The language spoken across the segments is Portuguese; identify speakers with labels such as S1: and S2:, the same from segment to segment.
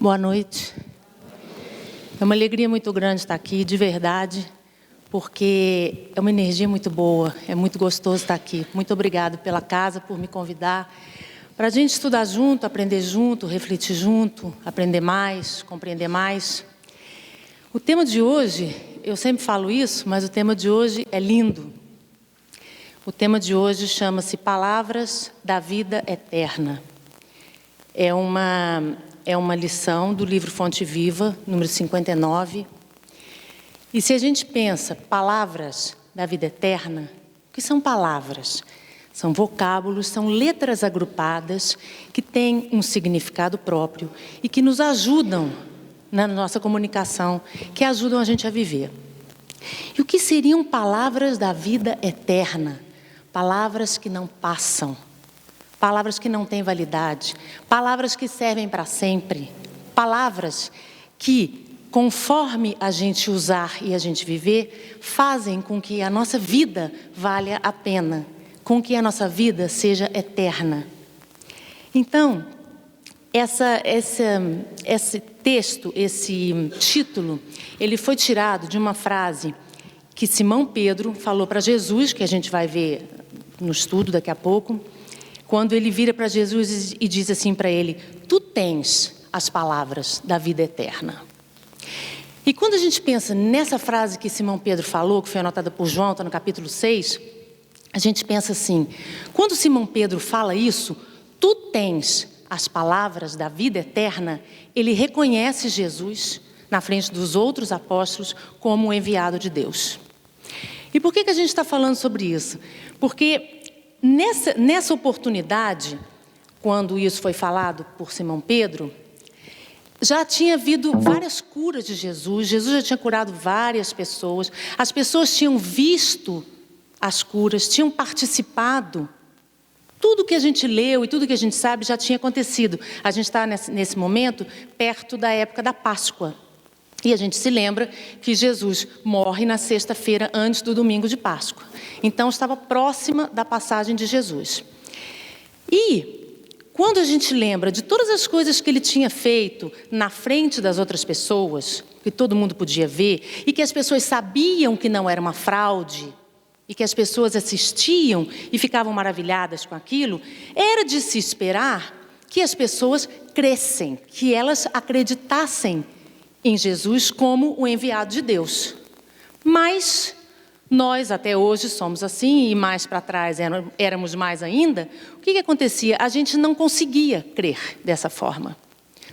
S1: Boa noite. É uma alegria muito grande estar aqui, de verdade, porque é uma energia muito boa, é muito gostoso estar aqui. Muito obrigado pela casa, por me convidar, para a gente estudar junto, aprender junto, refletir junto, aprender mais, compreender mais. O tema de hoje, eu sempre falo isso, mas o tema de hoje é lindo. O tema de hoje chama-se Palavras da Vida Eterna. É uma lição do livro Fonte Viva, número 59. E se a gente pensa palavras da vida eterna, o que são palavras? São vocábulos, são letras agrupadas que têm um significado próprio e que nos ajudam na nossa comunicação, que ajudam a gente a viver. E o que seriam palavras da vida eterna? Palavras que não passam. Palavras que não têm validade, palavras que servem para sempre, palavras que, conforme a gente usar e a gente viver, fazem com que a nossa vida valha a pena, com que a nossa vida seja eterna. Então, esse texto, esse título, ele foi tirado de uma frase que Simão Pedro falou para Jesus, que a gente vai ver no estudo daqui a pouco, quando ele vira para Jesus e diz assim para ele: tu tens as palavras da vida eterna. E quando a gente pensa nessa frase que Simão Pedro falou, que foi anotada por João, está no capítulo 6, a gente pensa assim, quando Simão Pedro fala isso, tu tens as palavras da vida eterna, ele reconhece Jesus na frente dos outros apóstolos como o enviado de Deus. E por que a gente está falando sobre isso? Porque nessa oportunidade, quando isso foi falado por Simão Pedro, já tinha havido várias curas de Jesus. Jesus já tinha curado várias pessoas. As pessoas tinham visto as curas, tinham participado. Tudo que a gente leu e tudo que a gente sabe já tinha acontecido. A gente está nesse momento perto da época da Páscoa. E a gente se lembra que Jesus morre na sexta-feira antes do domingo de Páscoa. Então, estava próxima da passagem de Jesus. E, quando a gente lembra de todas as coisas que ele tinha feito na frente das outras pessoas, que todo mundo podia ver, e que as pessoas sabiam que não era uma fraude, e que as pessoas assistiam e ficavam maravilhadas com aquilo, era de se esperar que as pessoas crescem, que elas acreditassem em Jesus como o enviado de Deus. Mas nós até hoje somos assim, e mais para trás éramos mais ainda. O que acontecia? A gente não conseguia crer dessa forma.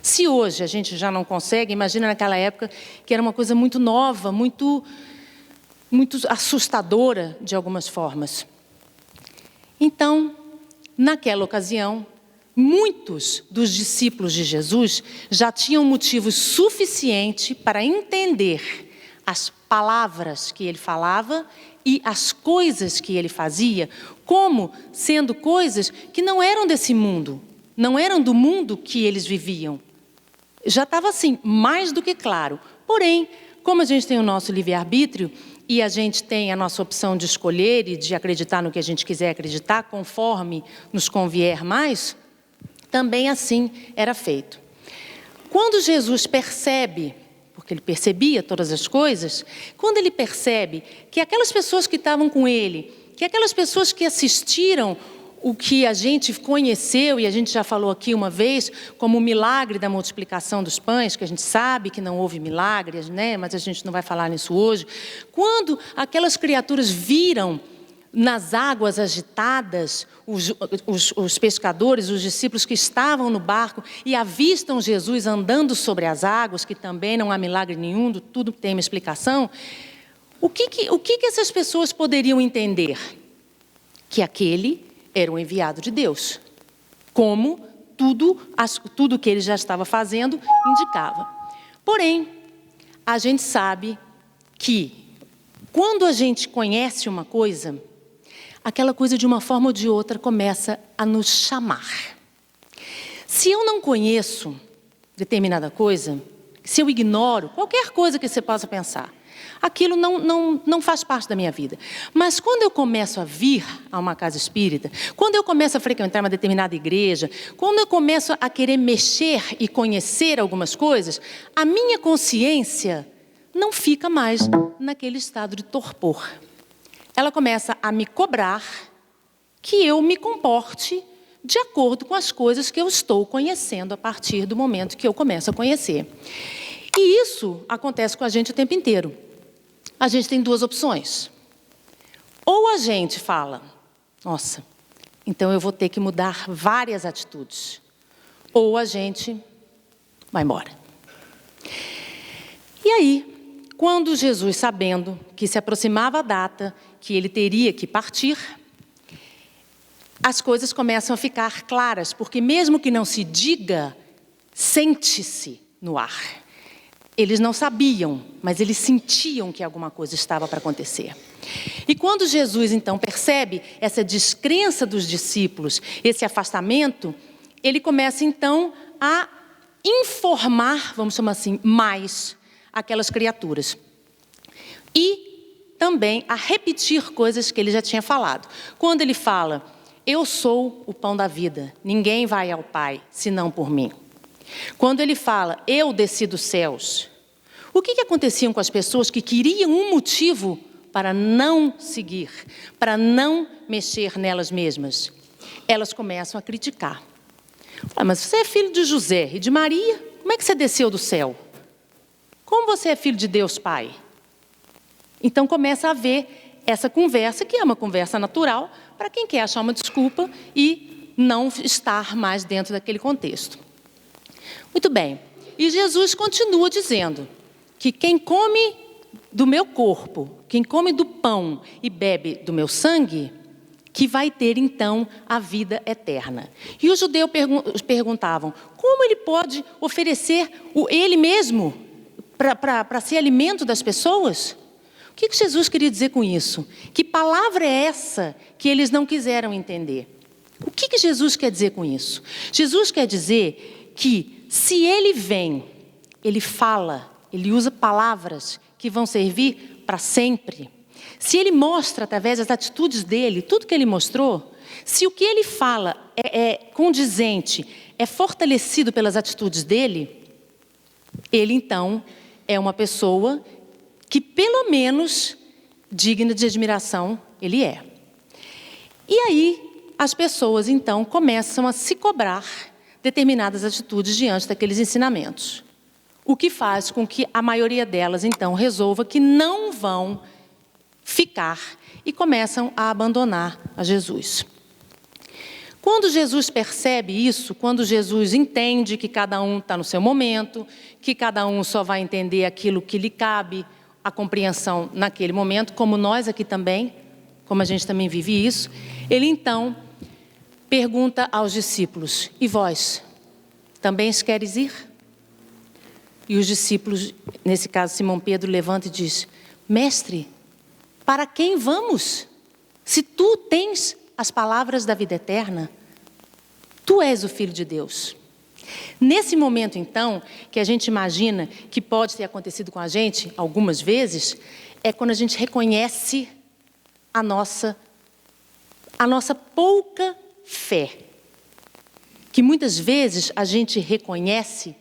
S1: Se hoje a gente já não consegue, imagina naquela época que era uma coisa muito nova, muito assustadora de algumas formas. Então, naquela ocasião, muitos dos discípulos de Jesus já tinham motivo suficiente para entender as palavras que ele falava e as coisas que ele fazia, como sendo coisas que não eram desse mundo, não eram do mundo que eles viviam. Já estava assim, mais do que claro. Porém, como a gente tem o nosso livre-arbítrio e a gente tem a nossa opção de escolher e de acreditar no que a gente quiser acreditar, conforme nos convier mais, também assim era feito. Quando Jesus percebe, porque ele percebia todas as coisas, quando ele percebe que aquelas pessoas que estavam com ele, que aquelas pessoas que assistiram o que a gente conheceu, e a gente já falou aqui uma vez, como o milagre da multiplicação dos pães, que a gente sabe que não houve milagres, né? Mas a gente não vai falar nisso hoje. Quando aquelas criaturas viram nas águas agitadas, os pescadores, os discípulos que estavam no barco e avistam Jesus andando sobre as águas, que também não há milagre nenhum, tudo tem uma explicação, o que essas pessoas poderiam entender? Que aquele era o enviado de Deus, como tudo que ele já estava fazendo indicava. Porém, a gente sabe que quando a gente conhece uma coisa, aquela coisa de uma forma ou de outra começa a nos chamar. Se eu não conheço determinada coisa, se eu ignoro qualquer coisa que você possa pensar, Aquilo não faz parte da minha vida. Mas quando eu começo a vir a uma casa espírita, quando eu começo a frequentar uma determinada igreja, quando eu começo a querer mexer e conhecer algumas coisas, a minha consciência não fica mais naquele estado de torpor. Ela começa a me cobrar que eu me comporte de acordo com as coisas que eu estou conhecendo a partir do momento que eu começo a conhecer. E isso acontece com a gente o tempo inteiro. A gente tem duas opções. Ou a gente fala, nossa, então eu vou ter que mudar várias atitudes. Ou a gente vai embora. E aí, quando Jesus, sabendo que se aproximava a data que ele teria que partir, as coisas começam a ficar claras, porque mesmo que não se diga, sente-se no ar. Eles não sabiam, mas eles sentiam que alguma coisa estava para acontecer. E quando Jesus, então, percebe essa descrença dos discípulos, esse afastamento, ele começa, então, a informar, vamos chamar assim, mais aquelas criaturas. E também a repetir coisas que ele já tinha falado. Quando ele fala, eu sou o pão da vida, ninguém vai ao Pai, senão por mim. Quando ele fala, eu desci dos céus, o que acontecia com as pessoas que queriam um motivo para não seguir, para não mexer nelas mesmas? Elas começam a criticar. Mas você é filho de José e de Maria, como é que você desceu do céu? Como você é filho de Deus Pai? Então começa a haver essa conversa, que é uma conversa natural, para quem quer achar uma desculpa e não estar mais dentro daquele contexto. Muito bem, e Jesus continua dizendo que quem come do meu corpo, quem come do pão e bebe do meu sangue, que vai ter então a vida eterna. E os judeus perguntavam, como ele pode oferecer ele mesmo para ser alimento das pessoas? O que Jesus queria dizer com isso? Que palavra é essa que eles não quiseram entender? O que Jesus quer dizer com isso? Jesus quer dizer que se ele vem, ele fala, ele usa palavras que vão servir para sempre. Se ele mostra através das atitudes dele, tudo que ele mostrou, se o que ele fala é condizente, é fortalecido pelas atitudes dele, ele então é uma pessoa que pelo menos digna de admiração ele é. E aí as pessoas então começam a se cobrar determinadas atitudes diante daqueles ensinamentos. O que faz com que a maioria delas então resolva que não vão ficar e começam a abandonar a Jesus. Quando Jesus percebe isso, quando Jesus entende que cada um está no seu momento, que cada um só vai entender aquilo que lhe cabe, a compreensão naquele momento, como nós aqui também, como a gente também vive isso, ele então pergunta aos discípulos, e vós, também queres ir? E os discípulos, nesse caso Simão Pedro, levanta e diz, mestre, para quem vamos? Se tu tens as palavras da vida eterna, tu és o Filho de Deus. Nesse momento, então, que a gente imagina que pode ter acontecido com a gente, algumas vezes, é quando a gente reconhece a nossa pouca fé. Que muitas vezes a gente reconhece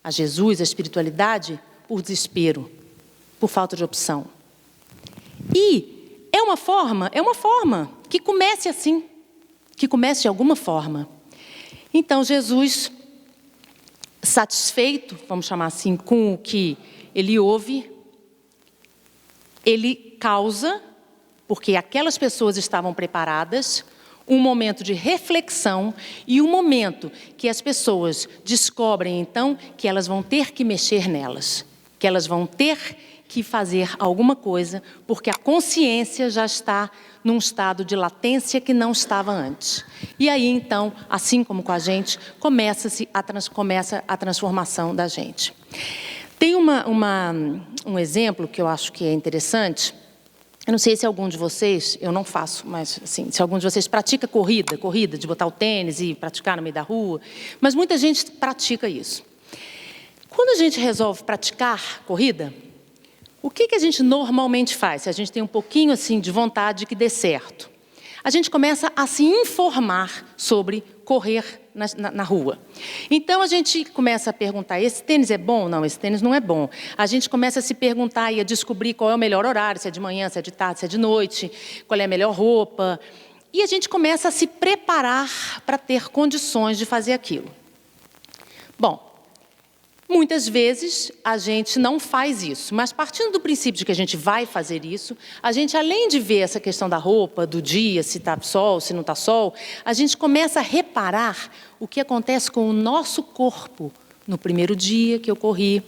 S1: a Jesus, a espiritualidade, por desespero, por falta de opção. E é uma forma que comece assim, que comece de alguma forma. Então Jesus, satisfeito, vamos chamar assim, com o que ele ouve, ele causa, porque aquelas pessoas estavam preparadas, um momento de reflexão e um momento que as pessoas descobrem, então, que elas vão ter que mexer nelas, que elas vão ter que fazer alguma coisa, porque a consciência já está num estado de latência que não estava antes. E aí, então, assim como com a gente, começa a transformação da gente. Tem um exemplo que eu acho que é interessante. Eu não sei se algum de vocês, eu não faço, mas assim, se algum de vocês pratica corrida, de botar o tênis e praticar no meio da rua, mas muita gente pratica isso. Quando a gente resolve praticar corrida, O que a gente normalmente faz, se a gente tem um pouquinho assim de vontade de que dê certo? A gente começa a se informar sobre correr na rua. Então, a gente começa a perguntar, esse tênis é bom? Não, esse tênis não é bom. A gente começa a se perguntar e a descobrir qual é o melhor horário, se é de manhã, se é de tarde, se é de noite, qual é a melhor roupa. E a gente começa a se preparar para ter condições de fazer aquilo. Bom, muitas vezes a gente não faz isso, mas partindo do princípio de que a gente vai fazer isso, a gente, além de ver essa questão da roupa, do dia, se está sol, se não está sol, a gente começa a reparar o que acontece com o nosso corpo no primeiro dia que eu corri,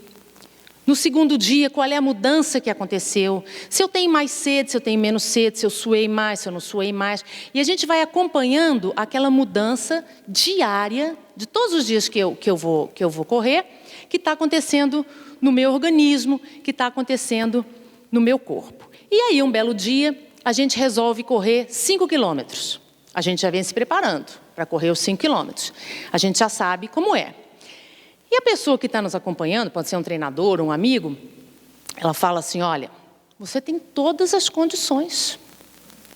S1: no segundo dia, qual é a mudança que aconteceu, se eu tenho mais sede, se eu tenho menos sede, se eu suei mais, se eu não suei mais. E a gente vai acompanhando aquela mudança diária, de todos os dias que eu vou correr, que está acontecendo no meu organismo, que está acontecendo no meu corpo. E aí, um belo dia, a gente resolve correr 5 quilômetros. A gente já vem se preparando para correr os 5 quilômetros. A gente já sabe como é. E a pessoa que está nos acompanhando, pode ser um treinador, um amigo, ela fala assim, olha, você tem todas as condições.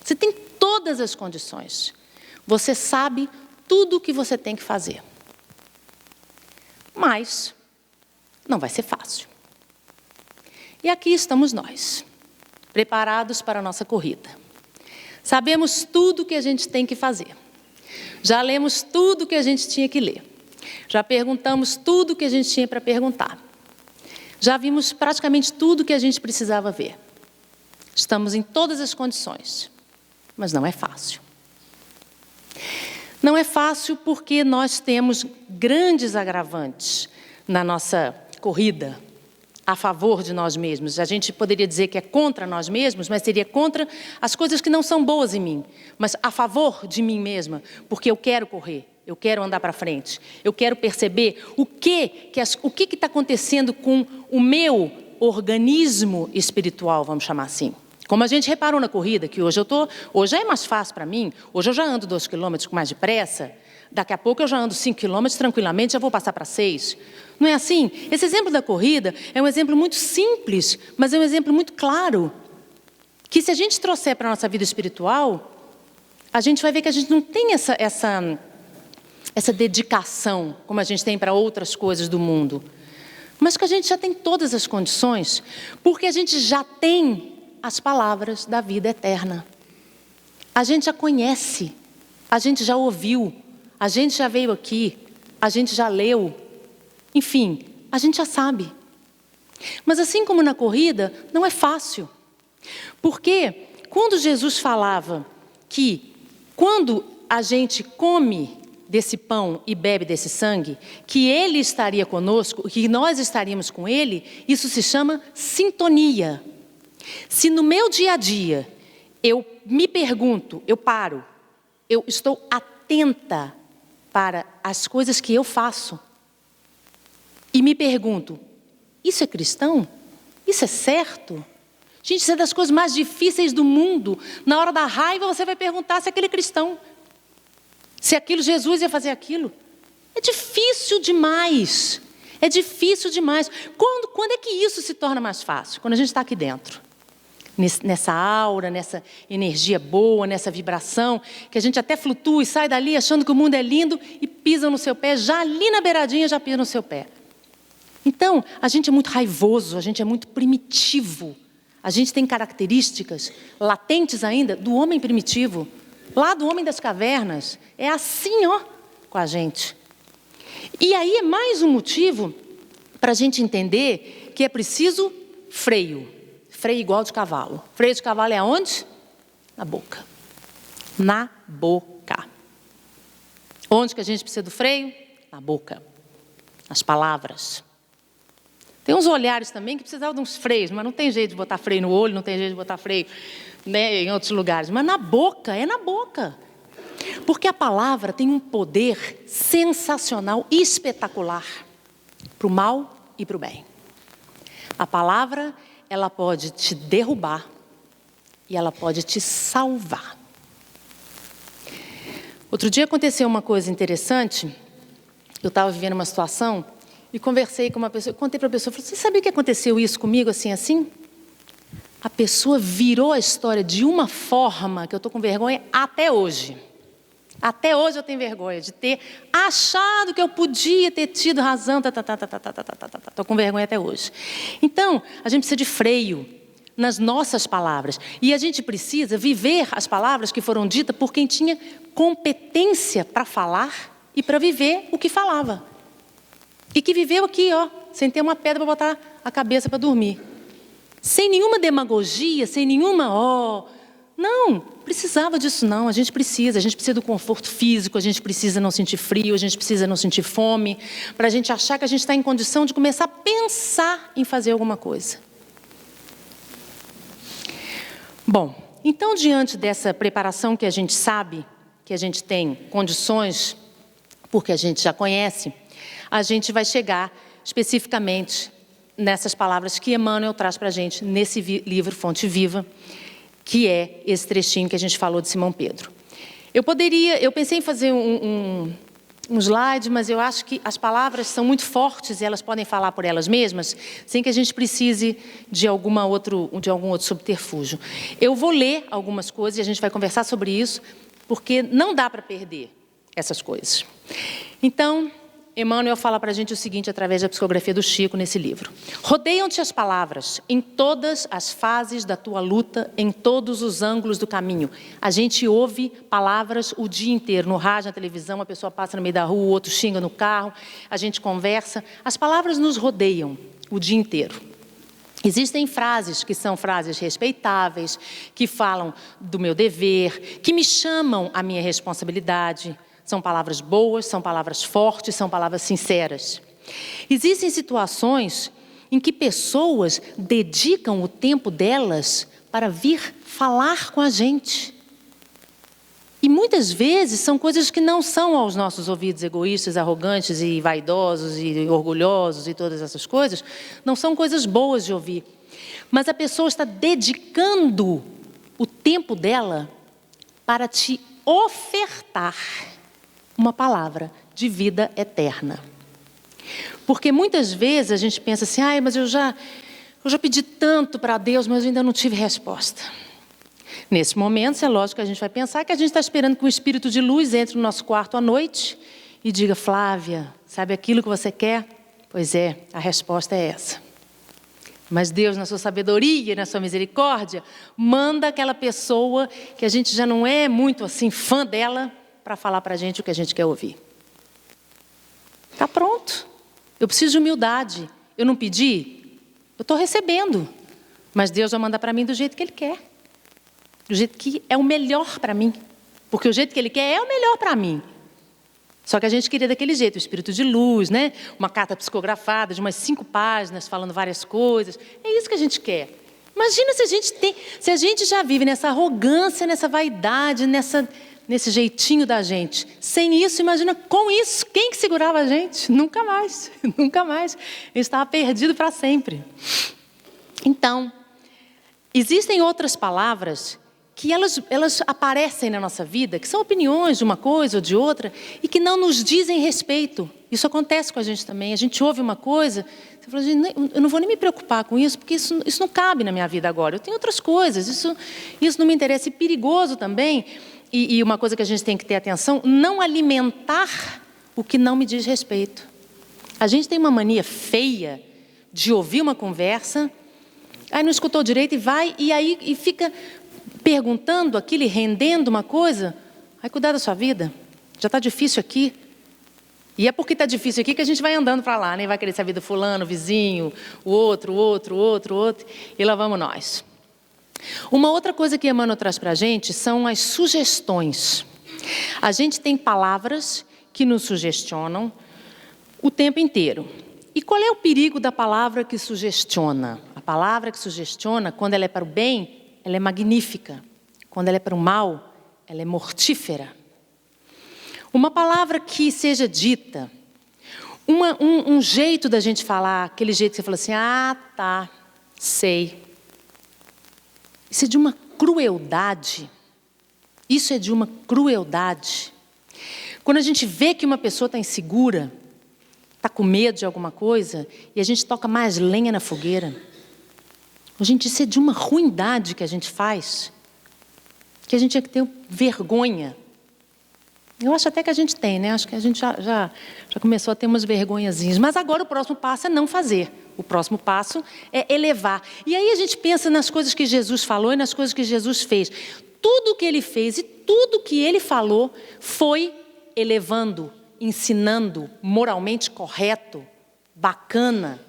S1: Você tem todas as condições. Você sabe tudo o que você tem que fazer. Mas não vai ser fácil. E aqui estamos nós, preparados para a nossa corrida. Sabemos tudo o que a gente tem que fazer. Já lemos tudo o que a gente tinha que ler. Já perguntamos tudo o que a gente tinha para perguntar. Já vimos praticamente tudo o que a gente precisava ver. Estamos em todas as condições, mas não é fácil. Não é fácil porque nós temos grandes agravantes na nossa corrida a favor de nós mesmos. A gente poderia dizer que é contra nós mesmos, mas seria contra as coisas que não são boas em mim, mas a favor de mim mesma, porque eu quero correr, eu quero andar para frente, eu quero perceber o que está acontecendo com o meu organismo espiritual, vamos chamar assim. Como a gente reparou na corrida, que hoje já é mais fácil para mim, hoje eu já ando 2 quilômetros com mais depressa, daqui a pouco eu já ando 5 quilômetros tranquilamente, já vou passar para 6. Não é assim? Esse exemplo da corrida é um exemplo muito simples, mas é um exemplo muito claro, que se a gente trouxer para a nossa vida espiritual, a gente vai ver que a gente não tem essa dedicação, como a gente tem para outras coisas do mundo, mas que a gente já tem todas as condições, porque a gente já tem as palavras da vida eterna. A gente já conhece, a gente já ouviu, a gente já veio aqui, a gente já leu, enfim, a gente já sabe. Mas assim como na corrida, não é fácil. Porque quando Jesus falava que quando a gente come desse pão e bebe desse sangue, que Ele estaria conosco, que nós estaríamos com Ele, isso se chama sintonia. Se no meu dia a dia eu me pergunto, eu paro, eu estou atenta para as coisas que eu faço e me pergunto, isso é cristão? Isso é certo? Gente, isso é das coisas mais difíceis do mundo. Na hora da raiva você vai perguntar se aquele é cristão, se aquilo Jesus ia fazer aquilo. É difícil demais. É difícil demais. Quando é que isso se torna mais fácil? Quando a gente está aqui dentro. Nessa aura, nessa energia boa, nessa vibração, que a gente até flutua e sai dali achando que o mundo é lindo e pisa no seu pé, já ali na beiradinha já pisa no seu pé. Então, a gente é muito raivoso, a gente é muito primitivo. A gente tem características latentes ainda do homem primitivo, lá do homem das cavernas. É assim, ó, com a gente. E aí é mais um motivo para a gente entender que é preciso freio. Freio igual de cavalo. Freio de cavalo é aonde? Na boca. Na boca. Onde que a gente precisa do freio? Na boca. Nas palavras. Tem uns olhares também que precisavam de uns freios, mas não tem jeito de botar freio no olho, não tem jeito de botar freio, né, em outros lugares. Mas na boca, é na boca. Porque a palavra tem um poder sensacional, espetacular, para o mal e para o bem. A palavra, ela pode te derrubar e ela pode te salvar. Outro dia aconteceu uma coisa interessante. Eu estava vivendo uma situação e conversei com uma pessoa, contei para a pessoa, falei, você sabia que aconteceu isso comigo, assim, assim? a pessoa virou a história de uma forma que eu estou com vergonha até hoje. Até hoje eu tenho vergonha de ter achado que eu podia ter tido razão. Estou com vergonha até hoje. Então, a gente precisa de freio nas nossas palavras. E a gente precisa viver as palavras que foram ditas por quem tinha competência para falar e para viver o que falava. E que viveu aqui, ó, sem ter uma pedra para botar a cabeça para dormir. Sem nenhuma demagogia, sem nenhuma, não, precisava disso não, a gente precisa do conforto físico, a gente precisa não sentir frio, a gente precisa não sentir fome, para a gente achar que a gente está em condição de começar a pensar em fazer alguma coisa. Bom, então diante dessa preparação que a gente sabe, que a gente tem condições, porque a gente já conhece, a gente vai chegar especificamente nessas palavras que Emmanuel traz para a gente nesse livro Fonte Viva, que é esse trechinho que a gente falou de Simão Pedro. Eu pensei em fazer um slide, mas eu acho que as palavras são muito fortes e elas podem falar por elas mesmas, sem que a gente precise de algum outro subterfúgio. Eu vou ler algumas coisas e a gente vai conversar sobre isso, porque não dá para perder essas coisas. Então, Emmanuel fala para a gente o seguinte, através da psicografia do Chico, nesse livro. Rodeiam-te as palavras, em todas as fases da tua luta, em todos os ângulos do caminho. A gente ouve palavras o dia inteiro, no rádio, na televisão, uma pessoa passa no meio da rua, o outro xinga no carro, a gente conversa. As palavras nos rodeiam o dia inteiro. Existem frases que são frases respeitáveis, que falam do meu dever, que me chamam à minha responsabilidade. São palavras boas, são palavras fortes, são palavras sinceras. Existem situações em que pessoas dedicam o tempo delas para vir falar com a gente. E muitas vezes são coisas que não são aos nossos ouvidos egoístas, arrogantes e vaidosos e orgulhosos e todas essas coisas, não são coisas boas de ouvir. Mas a pessoa está dedicando o tempo dela para te ofertar uma palavra de vida eterna. Porque muitas vezes a gente pensa assim, mas eu já pedi tanto para Deus, mas eu ainda não tive resposta. Nesse momento, é lógico que a gente vai pensar que a gente está esperando que o Espírito de luz entre no nosso quarto à noite e diga, Flávia, sabe aquilo que você quer? Pois é, a resposta é essa. Mas Deus, na sua sabedoria, na sua misericórdia, manda aquela pessoa que a gente já não é muito assim fã dela, para falar para a gente o que a gente quer ouvir. Está pronto. Eu preciso de humildade. Eu não pedi, eu estou recebendo. Mas Deus vai mandar para mim do jeito que Ele quer. Do jeito que é o melhor para mim. Porque o jeito que Ele quer é o melhor para mim. Só que a gente queria daquele jeito, o Espírito de luz, né? Uma carta psicografada de umas 5 páginas, falando várias coisas. É isso que a gente quer. Imagina se a gente já vive nessa arrogância, nessa vaidade, nesse jeitinho da gente. Sem isso, imagina com isso, quem que segurava a gente? Nunca mais, nunca mais. Ele estava perdido para sempre. Então, existem outras palavras que elas aparecem na nossa vida, que são opiniões de uma coisa ou de outra, e que não nos dizem respeito. Isso acontece com a gente também. A gente ouve uma coisa, você fala, eu não vou nem me preocupar com isso, porque isso não cabe na minha vida agora. Eu tenho outras coisas, isso não me interessa. E perigoso também, e uma coisa que a gente tem que ter atenção, não alimentar o que não me diz respeito. A gente tem uma mania feia de ouvir uma conversa, aí não escutou direito e vai, e fica perguntando aquilo e rendendo uma coisa. Aí cuidar da sua vida, já está difícil aqui. E é porque está difícil aqui que a gente vai andando para lá, né? Vai querer saber do fulano, vizinho, o outro, e lá vamos nós. Uma outra coisa que Emmanuel traz para a gente são as sugestões. A gente tem palavras que nos sugestionam o tempo inteiro. E qual é o perigo da palavra que sugestiona? A palavra que sugestiona, quando ela é para o bem, ela é magnífica. Quando ela é para o mal, ela é mortífera. Uma palavra que seja dita, um jeito da gente falar, aquele jeito que você fala assim, tá, sei. Isso é de uma crueldade. Isso é de uma crueldade. Quando a gente vê que uma pessoa está insegura, está com medo de alguma coisa, e a gente toca mais lenha na fogueira. Gente, isso é de uma ruindade que a gente faz, que a gente tinha que ter vergonha. Eu acho até que a gente tem, né? Acho que a gente já começou a ter umas vergonhazinhas. Mas agora o próximo passo é não fazer. O próximo passo é elevar. E aí a gente pensa nas coisas que Jesus falou e nas coisas que Jesus fez. Tudo o que ele fez e tudo que ele falou foi elevando, ensinando, moralmente correto, bacana,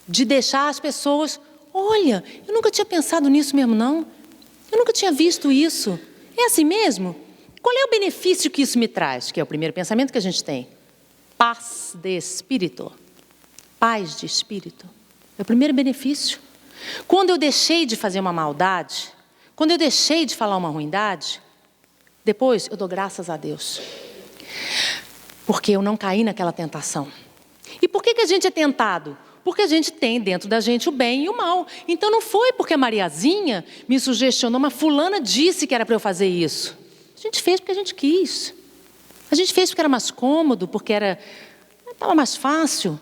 S1: de deixar as pessoas, olha, eu nunca tinha pensado nisso mesmo não, eu nunca tinha visto isso, é assim mesmo? Qual é o benefício que isso me traz? Que é o primeiro pensamento que a gente tem. Paz de espírito. Paz de espírito. É o primeiro benefício. Quando eu deixei de fazer uma maldade, quando eu deixei de falar uma ruindade, depois eu dou graças a Deus. Porque eu não caí naquela tentação. E por que a gente é tentado? Porque a gente tem dentro da gente o bem e o mal. Então não foi porque a Mariazinha me sugestionou, mas fulana disse que era para eu fazer isso. A gente fez porque a gente quis. A gente fez porque era mais cômodo, porque estava mais fácil.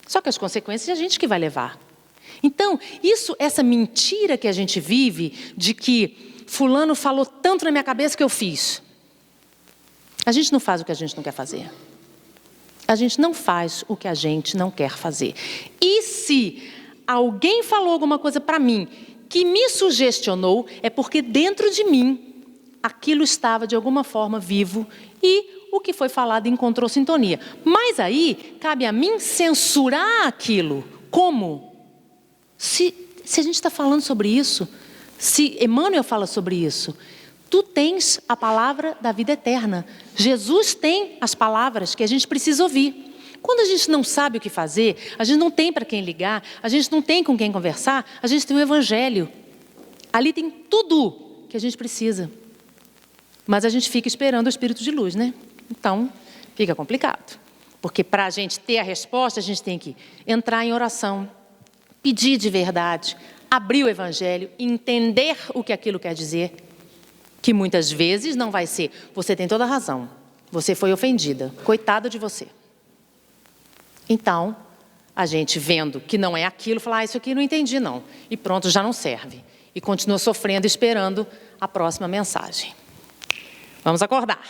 S1: Só que as consequências é a gente que vai levar. Então, essa mentira que a gente vive, de que fulano falou tanto na minha cabeça que eu fiz. A gente não faz o que a gente não quer fazer. A gente não faz o que a gente não quer fazer. E se alguém falou alguma coisa para mim que me sugestionou, é porque dentro de mim aquilo estava de alguma forma vivo e o que foi falado encontrou sintonia. Mas aí cabe a mim censurar aquilo. Como? Se a gente está falando sobre isso, se Emmanuel fala sobre isso, tu tens a palavra da vida eterna. Jesus tem as palavras que a gente precisa ouvir. Quando a gente não sabe o que fazer, a gente não tem para quem ligar, a gente não tem com quem conversar, a gente tem o Evangelho. Ali tem tudo que a gente precisa. Mas a gente fica esperando o Espírito de luz, né? Então, fica complicado. Porque para a gente ter a resposta, a gente tem que entrar em oração, pedir de verdade, abrir o Evangelho, entender o que aquilo quer dizer, que muitas vezes não vai ser, você tem toda a razão, você foi ofendida, coitada de você. Então, a gente vendo que não é aquilo, fala, isso aqui não entendi não, e pronto, já não serve. E continua sofrendo, esperando a próxima mensagem. Vamos acordar.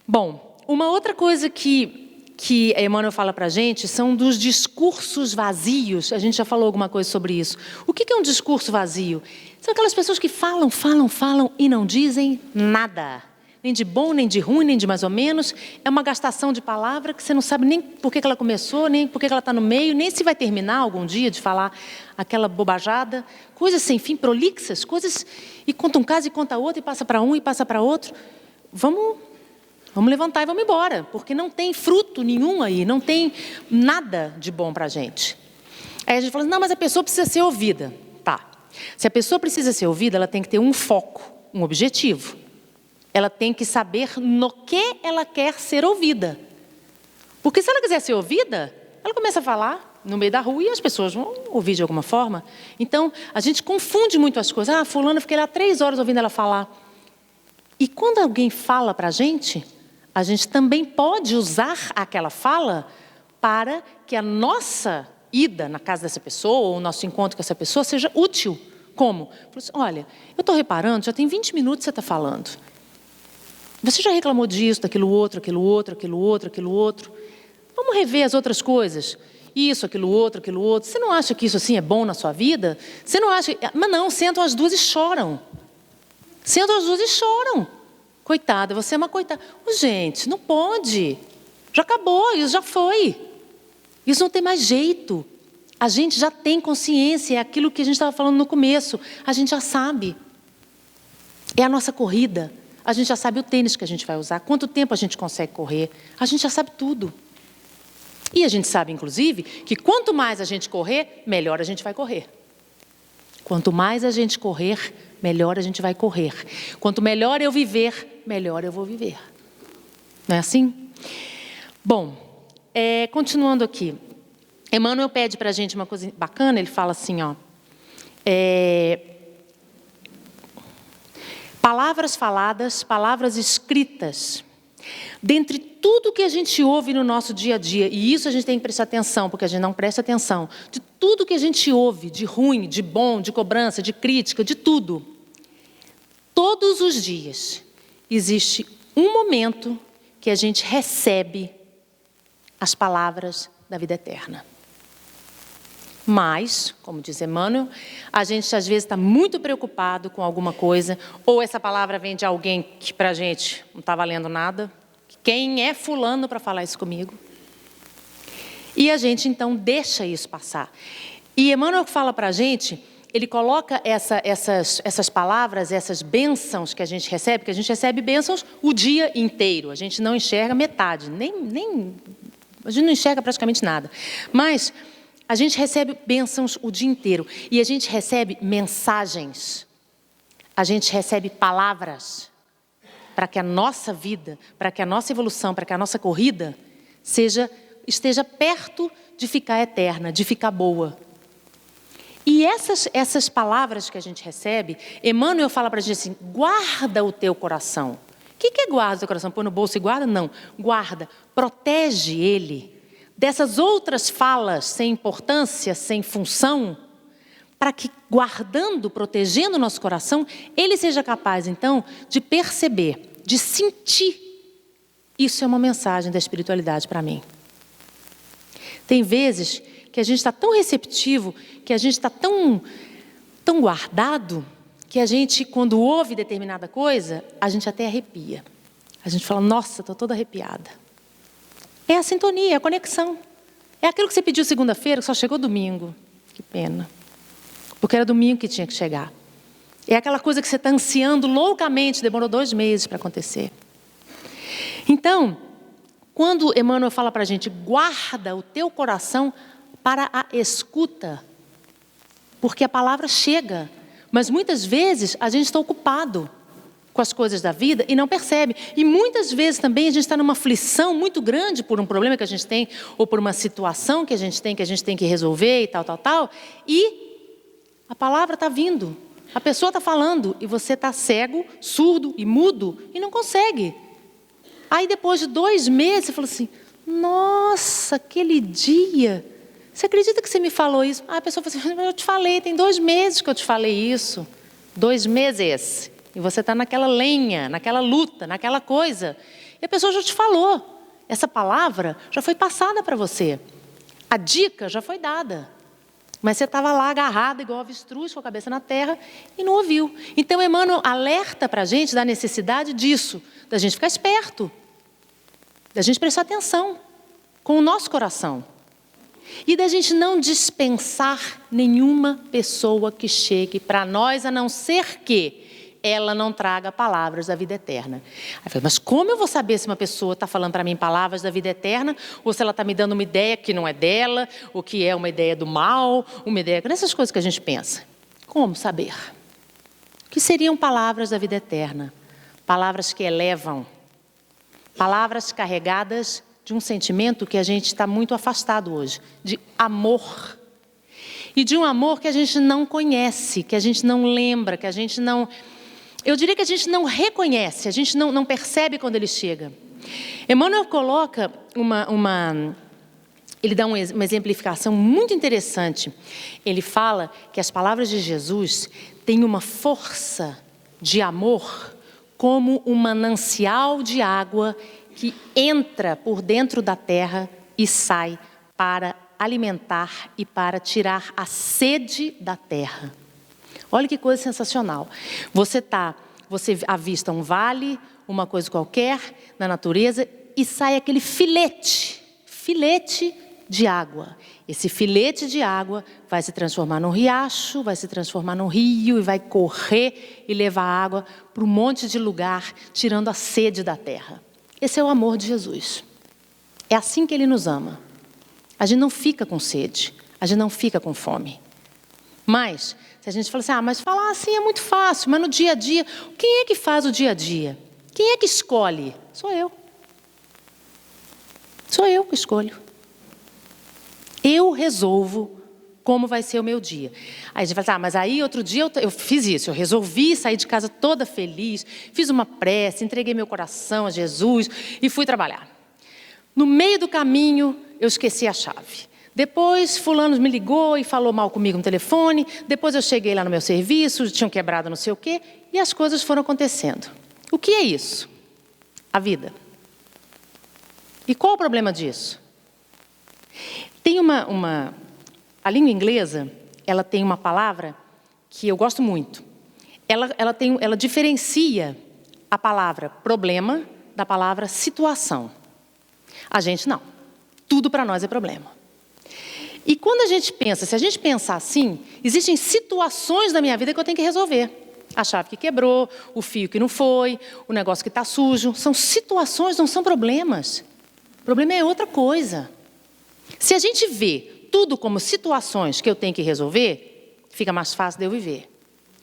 S1: Bom, uma outra coisa que Emmanuel fala para a gente são dos discursos vazios. A gente já falou alguma coisa sobre isso. O que é um discurso vazio? São aquelas pessoas que falam e não dizem nada. Nem de bom, nem de ruim, nem de mais ou menos. É uma gastação de palavra que você não sabe nem por que ela começou, nem por que ela está no meio, nem se vai terminar algum dia de falar aquela bobajada. Coisas sem fim, prolixas, coisas... E conta um caso e conta outro, e passa para um e passa para outro. Vamos levantar e vamos embora, porque não tem fruto nenhum aí, não tem nada de bom para a gente. Aí a gente fala, não, mas a pessoa precisa ser ouvida. Tá. Se a pessoa precisa ser ouvida, ela tem que ter um foco, um objetivo. Ela tem que saber no que ela quer ser ouvida. Porque se ela quiser ser ouvida, ela começa a falar no meio da rua e as pessoas vão ouvir de alguma forma. Então, a gente confunde muito as coisas. Ah, fulano, eu fiquei lá 3 horas ouvindo ela falar. E quando alguém fala para a gente também pode usar aquela fala para que a nossa ida na casa dessa pessoa ou o nosso encontro com essa pessoa seja útil. Como? Olha, eu estou reparando, já tem 20 minutos que você está falando. Você já reclamou disso, daquilo outro, aquilo outro, aquilo outro, aquilo outro. Vamos rever as outras coisas. Isso, aquilo outro, aquilo outro. Você não acha que isso assim é bom na sua vida? Você não acha... Mas não, sentam as duas e choram. Sentam as duas e choram. Coitada, você é uma coitada. Gente, não pode. Já acabou, isso já foi. Isso não tem mais jeito. A gente já tem consciência, é aquilo que a gente estava falando no começo. A gente já sabe. É a nossa corrida. A gente já sabe o tênis que a gente vai usar, quanto tempo a gente consegue correr. A gente já sabe tudo. E a gente sabe, inclusive, que quanto mais a gente correr, melhor a gente vai correr. Quanto mais a gente correr, melhor a gente vai correr. Quanto melhor eu viver, melhor eu vou viver. Não é assim? Bom, continuando aqui. Emmanuel pede para a gente uma coisa bacana, ele fala assim, ó. Palavras faladas, palavras escritas. Dentre tudo que a gente ouve no nosso dia a dia, e isso a gente tem que prestar atenção, porque a gente não presta atenção, de tudo que a gente ouve, de ruim, de bom, de cobrança, de crítica, de tudo, todos os dias, existe um momento que a gente recebe as palavras da vida eterna. Mas, como diz Emmanuel, a gente às vezes está muito preocupado com alguma coisa, ou essa palavra vem de alguém que para a gente não está valendo nada. Quem é fulano para falar isso comigo? E a gente então deixa isso passar. E Emmanuel fala para a gente, ele coloca essas palavras, essas bênçãos que a gente recebe bênçãos o dia inteiro. A gente não enxerga metade, a gente não enxerga praticamente nada. Mas a gente recebe bênçãos o dia inteiro. E a gente recebe mensagens. A gente recebe palavras para que a nossa vida, para que a nossa evolução, para que a nossa corrida esteja perto de ficar eterna, de ficar boa. E essas palavras que a gente recebe, Emmanuel fala para a gente assim, guarda o teu coração. O que é guarda o teu coração? Põe no bolso e guarda? Não. Guarda, protege ele dessas outras falas sem importância, sem função, para que guardando, protegendo o nosso coração, ele seja capaz então de perceber, de sentir. Isso é uma mensagem da espiritualidade para mim. Tem vezes que a gente está tão receptivo, que a gente está tão guardado, que a gente, quando ouve determinada coisa, a gente até arrepia. A gente fala, nossa, estou toda arrepiada. É a sintonia, é a conexão. É aquilo que você pediu segunda-feira, que só chegou domingo. Que pena. Porque era domingo que tinha que chegar. É aquela coisa que você está ansiando loucamente, demorou 2 meses para acontecer. Então, quando Emmanuel fala para a gente, guarda o teu coração para a escuta, porque a palavra chega, mas muitas vezes a gente está ocupado com as coisas da vida e não percebe. E muitas vezes também a gente está numa aflição muito grande por um problema que a gente tem, ou por uma situação que a gente tem que resolver e tal, e a palavra está vindo, a pessoa está falando, e você está cego, surdo e mudo, e não consegue. Aí depois de 2 meses, você fala assim, nossa, aquele dia, você acredita que você me falou isso? A pessoa fala assim, eu te falei, tem 2 meses que eu te falei isso. 2 meses. E você está naquela lenha, naquela luta, naquela coisa. E a pessoa já te falou. Essa palavra já foi passada para você. A dica já foi dada. Mas você estava lá agarrado, igual avestruz, com a cabeça na terra, e não ouviu. Então, Emmanuel alerta para a gente da necessidade disso, da gente ficar esperto, da gente prestar atenção com o nosso coração. E da gente não dispensar nenhuma pessoa que chegue para nós, a não ser que ela não traga palavras da vida eterna. Aí eu falei, mas como eu vou saber se uma pessoa está falando para mim palavras da vida eterna, ou se ela está me dando uma ideia que não é dela, ou que é uma ideia do mal, uma ideia... Nessas coisas que a gente pensa. Como saber? O que seriam palavras da vida eterna? Palavras que elevam. Palavras carregadas de um sentimento que a gente está muito afastado hoje, de amor. E de um amor que a gente não conhece, que a gente não lembra, que a gente não... Eu diria que a gente não reconhece, a gente não percebe quando ele chega. Emmanuel coloca ele dá uma exemplificação muito interessante. Ele fala que as palavras de Jesus têm uma força de amor como um manancial de água que entra por dentro da terra e sai para alimentar e para tirar a sede da terra. Olha que coisa sensacional. Você avista um vale, uma coisa qualquer na natureza e sai aquele filete de água. Esse filete de água vai se transformar num riacho, vai se transformar num rio e vai correr e levar água para um monte de lugar, tirando a sede da terra. Esse é o amor de Jesus. É assim que ele nos ama. A gente não fica com sede, a gente não fica com fome. Mas, se a gente fala assim, mas falar assim é muito fácil, mas no dia a dia, quem é que faz o dia a dia? Quem é que escolhe? Sou eu. Sou eu que escolho. Eu resolvo como vai ser o meu dia. Aí a gente fala assim, mas aí outro dia eu fiz isso, eu resolvi sair de casa toda feliz, fiz uma prece, entreguei meu coração a Jesus e fui trabalhar. No meio do caminho, eu esqueci a chave. Depois, fulano me ligou e falou mal comigo no telefone. Depois eu cheguei lá no meu serviço, tinham quebrado não sei o quê. E as coisas foram acontecendo. O que é isso? A vida. E qual o problema disso? Tem a língua inglesa, ela tem uma palavra que eu gosto muito. Ela diferencia a palavra problema da palavra situação. A gente não. Tudo para nós é problema. E quando a gente pensa, se a gente pensar assim, existem situações da minha vida que eu tenho que resolver. A chave que quebrou, o fio que não foi, o negócio que está sujo. São situações, não são problemas. O problema é outra coisa. Se a gente vê tudo como situações que eu tenho que resolver, fica mais fácil de eu viver.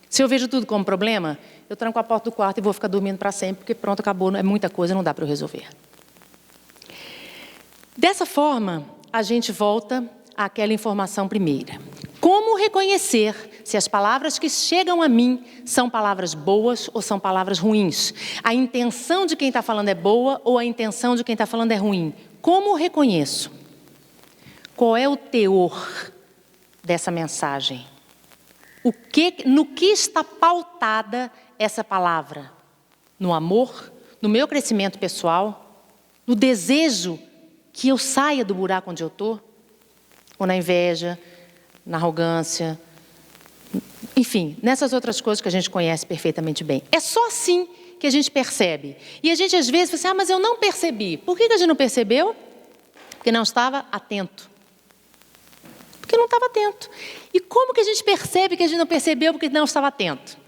S1: Se eu vejo tudo como problema, eu tranco a porta do quarto e vou ficar dormindo para sempre, porque pronto, acabou, é muita coisa, não dá para eu resolver. Dessa forma, a gente volta àquela informação primeira. Como reconhecer se as palavras que chegam a mim são palavras boas ou são palavras ruins? A intenção de quem está falando é boa ou a intenção de quem está falando é ruim? Como reconheço? Qual é o teor dessa mensagem? No que está pautada essa palavra? No amor? No meu crescimento pessoal? No desejo que eu saia do buraco onde eu estou? Ou na inveja, na arrogância? Enfim, nessas outras coisas que a gente conhece perfeitamente bem. É só assim que a gente percebe. E a gente às vezes fala assim, mas eu não percebi. Por que a gente não percebeu? Porque não estava atento. Porque não estava atento. E como que a gente percebe que a gente não percebeu porque não estava atento?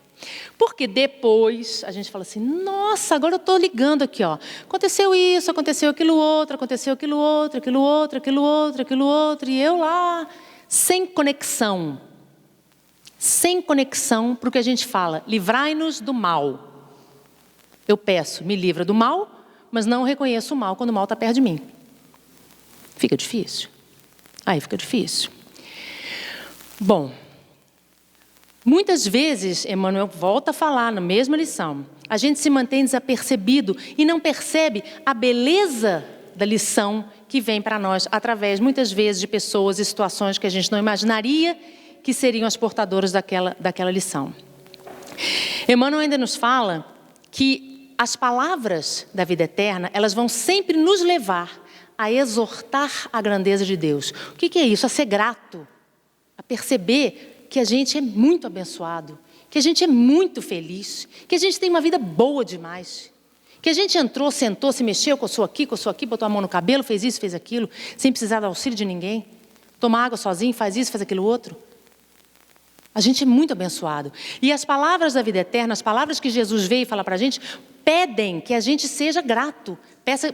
S1: Porque depois a gente fala assim, nossa, agora eu estou ligando aqui, ó. Aconteceu isso, aconteceu aquilo outro, aconteceu aquilo outro, aquilo outro, aquilo outro, aquilo outro. E eu lá, sem conexão. Sem conexão para o que a gente fala. Livrai-nos do mal. Eu peço, me livra do mal, mas não reconheço o mal quando o mal está perto de mim. Fica difícil. Aí fica difícil. Bom, muitas vezes, Emmanuel volta a falar na mesma lição, a gente se mantém desapercebido e não percebe a beleza da lição que vem para nós através, muitas vezes, de pessoas e situações que a gente não imaginaria que seriam as portadoras daquela lição. Emmanuel ainda nos fala que as palavras da vida eterna, elas vão sempre nos levar a exortar a grandeza de Deus. O que é isso? A ser grato. A perceber que a gente é muito abençoado, que a gente é muito feliz, que a gente tem uma vida boa demais, que a gente entrou, sentou, se mexeu, coçou aqui, botou a mão no cabelo, fez isso, fez aquilo, sem precisar do auxílio de ninguém, toma água sozinho, faz isso, faz aquilo outro. A gente é muito abençoado. E as palavras da vida eterna, as palavras que Jesus veio falar para a gente, pedem que a gente seja grato,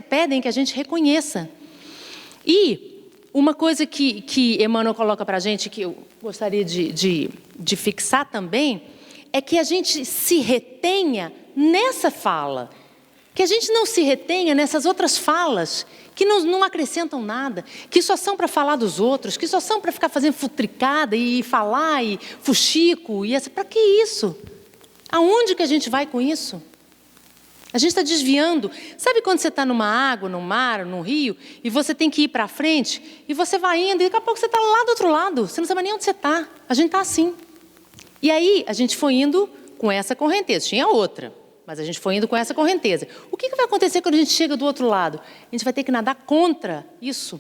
S1: pedem que a gente reconheça. E uma coisa que Emmanuel coloca para a gente, que eu gostaria de fixar também, é que a gente se retenha nessa fala. Que a gente não se retenha nessas outras falas, que não acrescentam nada, que só são para falar dos outros, que só são para ficar fazendo futricada e falar e fuxico. Para que isso? Aonde que a gente vai com isso? A gente está desviando. Sabe quando você está numa água, num mar, num rio, e você tem que ir para frente, e você vai indo, e daqui a pouco você está lá do outro lado, você não sabe nem onde você está. A gente está assim. E aí, a gente foi indo com essa correnteza. Tinha outra, mas a gente foi indo com essa correnteza. O que vai acontecer quando a gente chega do outro lado? A gente vai ter que nadar contra isso.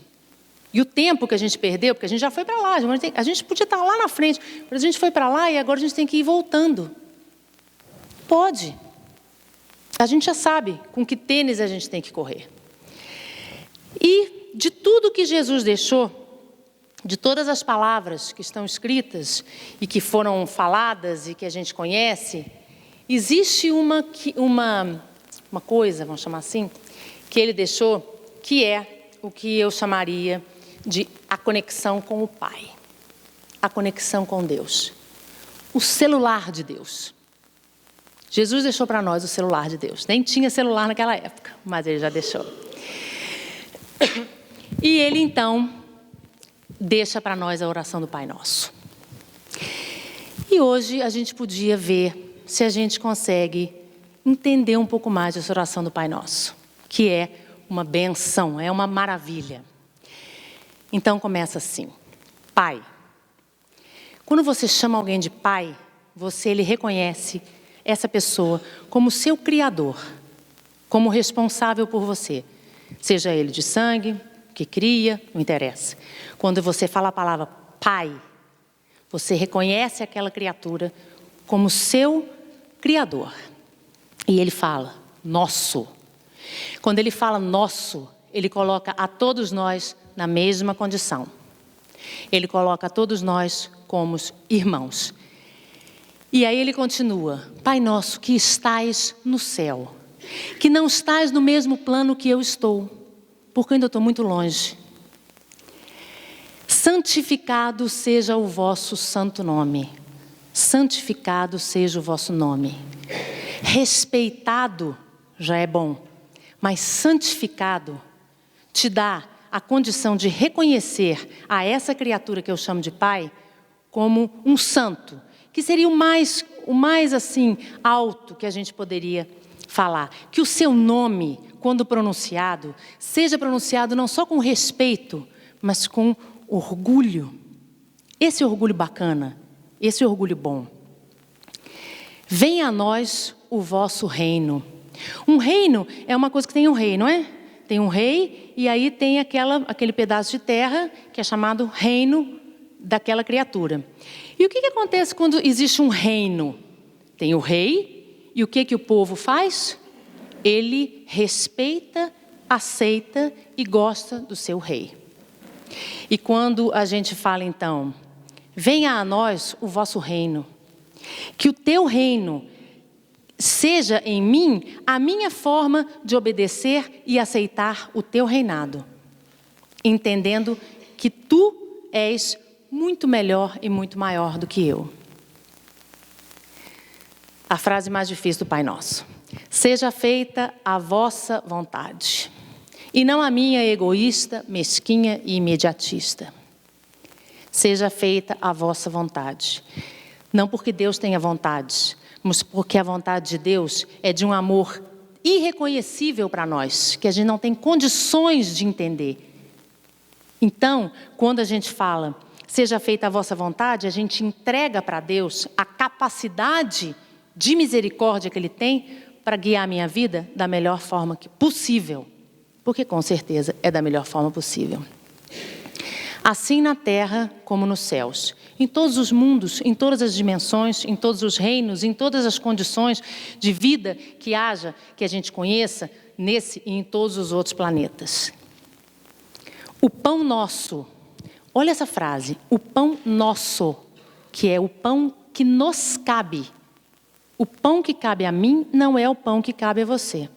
S1: E o tempo que a gente perdeu, porque a gente já foi para lá, a gente podia estar lá na frente, mas a gente foi para lá e agora a gente tem que ir voltando. Pode. A gente já sabe com que tênis a gente tem que correr. E de tudo que Jesus deixou, de todas as palavras que estão escritas e que foram faladas e que a gente conhece, existe uma coisa, vamos chamar assim, que ele deixou, que é o que eu chamaria de a conexão com o Pai. A conexão com Deus. O celular de Deus. Jesus deixou para nós o celular de Deus. Nem tinha celular naquela época, mas ele já deixou. E ele, então, deixa para nós a oração do Pai Nosso. E hoje a gente podia ver se a gente consegue entender um pouco mais essa oração do Pai Nosso, que é uma benção, é uma maravilha. Então começa assim: Pai. Quando você chama alguém de pai, ele reconhece essa pessoa como seu criador, como responsável por você. Seja ele de sangue, que cria, não interessa. Quando você fala a palavra pai, você reconhece aquela criatura como seu criador. E ele fala, nosso. Quando ele fala nosso, ele coloca a todos nós na mesma condição. Ele coloca a todos nós como irmãos. E aí ele continua: Pai nosso que estais no céu, que não estais no mesmo plano que eu estou, porque eu ainda estou muito longe. Santificado seja o vosso santo nome. Santificado seja o vosso nome. Respeitado já é bom, mas santificado te dá a condição de reconhecer a essa criatura que eu chamo de pai como um santo, que seria o mais assim alto que a gente poderia falar. Que o seu nome, quando pronunciado, seja pronunciado não só com respeito, mas com orgulho. Esse orgulho bacana, esse orgulho bom. Venha a nós o vosso reino. Um reino é uma coisa que tem um rei, não é? Tem um rei e aí tem aquele pedaço de terra que é chamado reino daquela criatura. E o que acontece quando existe um reino? Tem o rei e o que o povo faz? Ele respeita, aceita e gosta do seu rei. E quando a gente fala então, venha a nós o vosso reino, que o teu reino seja em mim a minha forma de obedecer e aceitar o teu reinado, entendendo que tu és muito melhor e muito maior do que eu. A frase mais difícil do Pai Nosso: seja feita a vossa vontade, e não a minha egoísta, mesquinha e imediatista. Seja feita a vossa vontade. Não porque Deus tenha vontade, mas porque a vontade de Deus é de um amor irreconhecível para nós, que a gente não tem condições de entender. Então, quando a gente fala, seja feita a vossa vontade, a gente entrega para Deus a capacidade de misericórdia que Ele tem para guiar a minha vida da melhor forma possível. Porque com certeza é da melhor forma possível. Assim na terra como nos céus. Em todos os mundos, em todas as dimensões, em todos os reinos, em todas as condições de vida que haja, que a gente conheça, nesse e em todos os outros planetas. O pão nosso, olha essa frase, o pão nosso, que é o pão que nos cabe. O pão que cabe a mim não é o pão que cabe a você.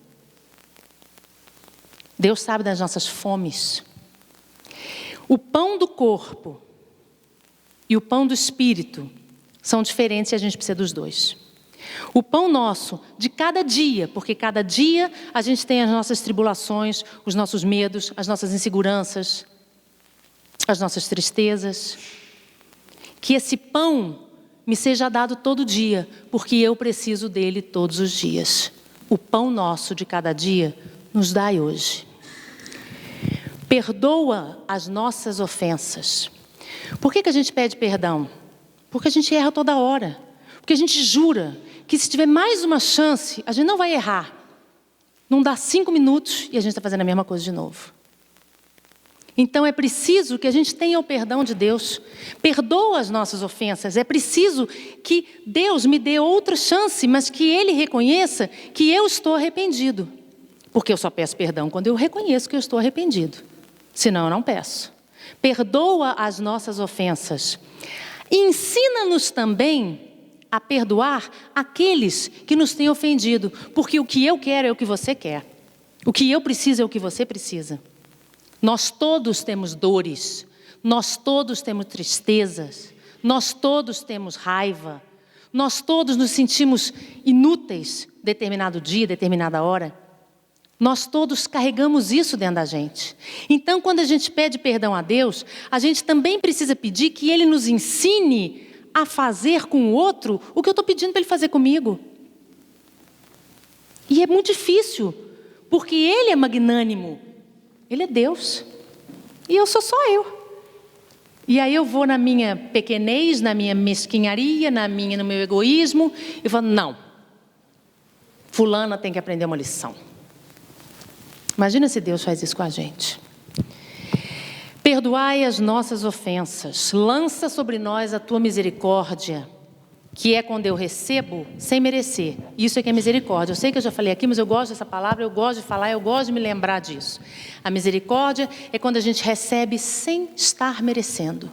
S1: Deus sabe das nossas fomes. O pão do corpo e o pão do espírito são diferentes e a gente precisa dos dois. O pão nosso de cada dia, porque cada dia a gente tem as nossas tribulações, os nossos medos, as nossas inseguranças, as nossas tristezas. Que esse pão me seja dado todo dia, porque eu preciso dele todos os dias. O pão nosso de cada dia nos dai hoje. Perdoa as nossas ofensas. Por que a gente pede perdão? Porque a gente erra toda hora. Porque a gente jura que se tiver mais uma chance, a gente não vai errar. Não dá 5 minutos e a gente está fazendo a mesma coisa de novo. Então é preciso que a gente tenha o perdão de Deus. Perdoa as nossas ofensas. É preciso que Deus me dê outra chance, mas que Ele reconheça que eu estou arrependido. Porque eu só peço perdão quando eu reconheço que eu estou arrependido. Senão eu não peço. Perdoa as nossas ofensas. Ensina-nos também a perdoar aqueles que nos têm ofendido. Porque o que eu quero é o que você quer. O que eu preciso é o que você precisa. Nós todos temos dores. Nós todos temos tristezas. Nós todos temos raiva. Nós todos nos sentimos inúteis determinado dia, determinada hora. Nós todos carregamos isso dentro da gente. Então, quando a gente pede perdão a Deus, a gente também precisa pedir que Ele nos ensine a fazer com o outro o que eu estou pedindo para Ele fazer comigo. E é muito difícil, Porque Ele é magnânimo. Ele é Deus. E eu sou só eu. E aí eu vou na minha pequenez, na minha mesquinharia, no meu egoísmo, e falo, não. Fulana tem que aprender uma lição. Imagina se Deus faz isso com a gente. Perdoai as nossas ofensas, lança sobre nós a tua misericórdia, que é quando eu recebo sem merecer. Isso é que é misericórdia. Eu sei que eu já falei aqui, mas eu gosto dessa palavra, eu gosto de falar, eu gosto de me lembrar disso. A misericórdia é quando a gente recebe sem estar merecendo.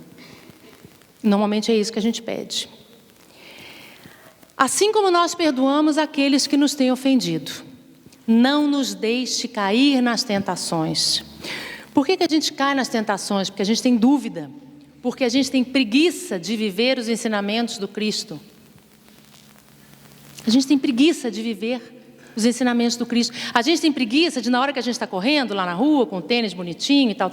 S1: Normalmente é isso que a gente pede. Assim como nós perdoamos aqueles que nos têm ofendido, não nos deixe cair nas tentações. Por que a gente cai nas tentações? Porque a gente tem dúvida. Porque a gente tem preguiça de viver os ensinamentos do Cristo. A gente tem preguiça de viver os ensinamentos do Cristo. A gente tem preguiça de, na hora que a gente está correndo lá na rua, com o tênis bonitinho e tal,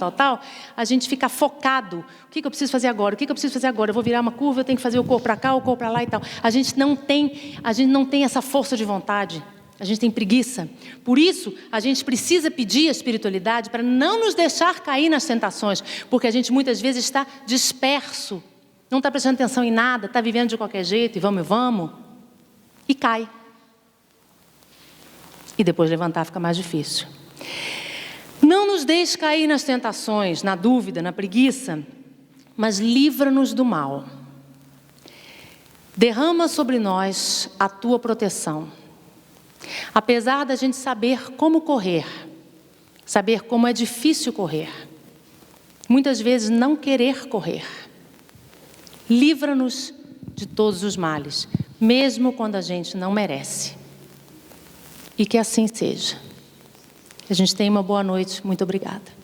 S1: a gente fica focado. O que eu preciso fazer agora? O que eu preciso fazer agora? Eu vou virar uma curva, eu tenho que fazer o corpo para cá, o corpo para lá e tal. A gente não tem essa força de vontade. A gente tem preguiça. Por isso, a gente precisa pedir a espiritualidade para não nos deixar cair nas tentações. Porque a gente muitas vezes está disperso. Não está prestando atenção em nada, está vivendo de qualquer jeito e vamos. E cai. E depois levantar fica mais difícil. Não nos deixe cair nas tentações, na dúvida, na preguiça, mas livra-nos do mal. Derrama sobre nós a tua proteção. Apesar da gente saber como correr, saber como é difícil correr, muitas vezes não querer correr. Livra-nos de todos os males, mesmo quando a gente não merece. E que assim seja. Que a gente tenha uma boa noite. Muito obrigada.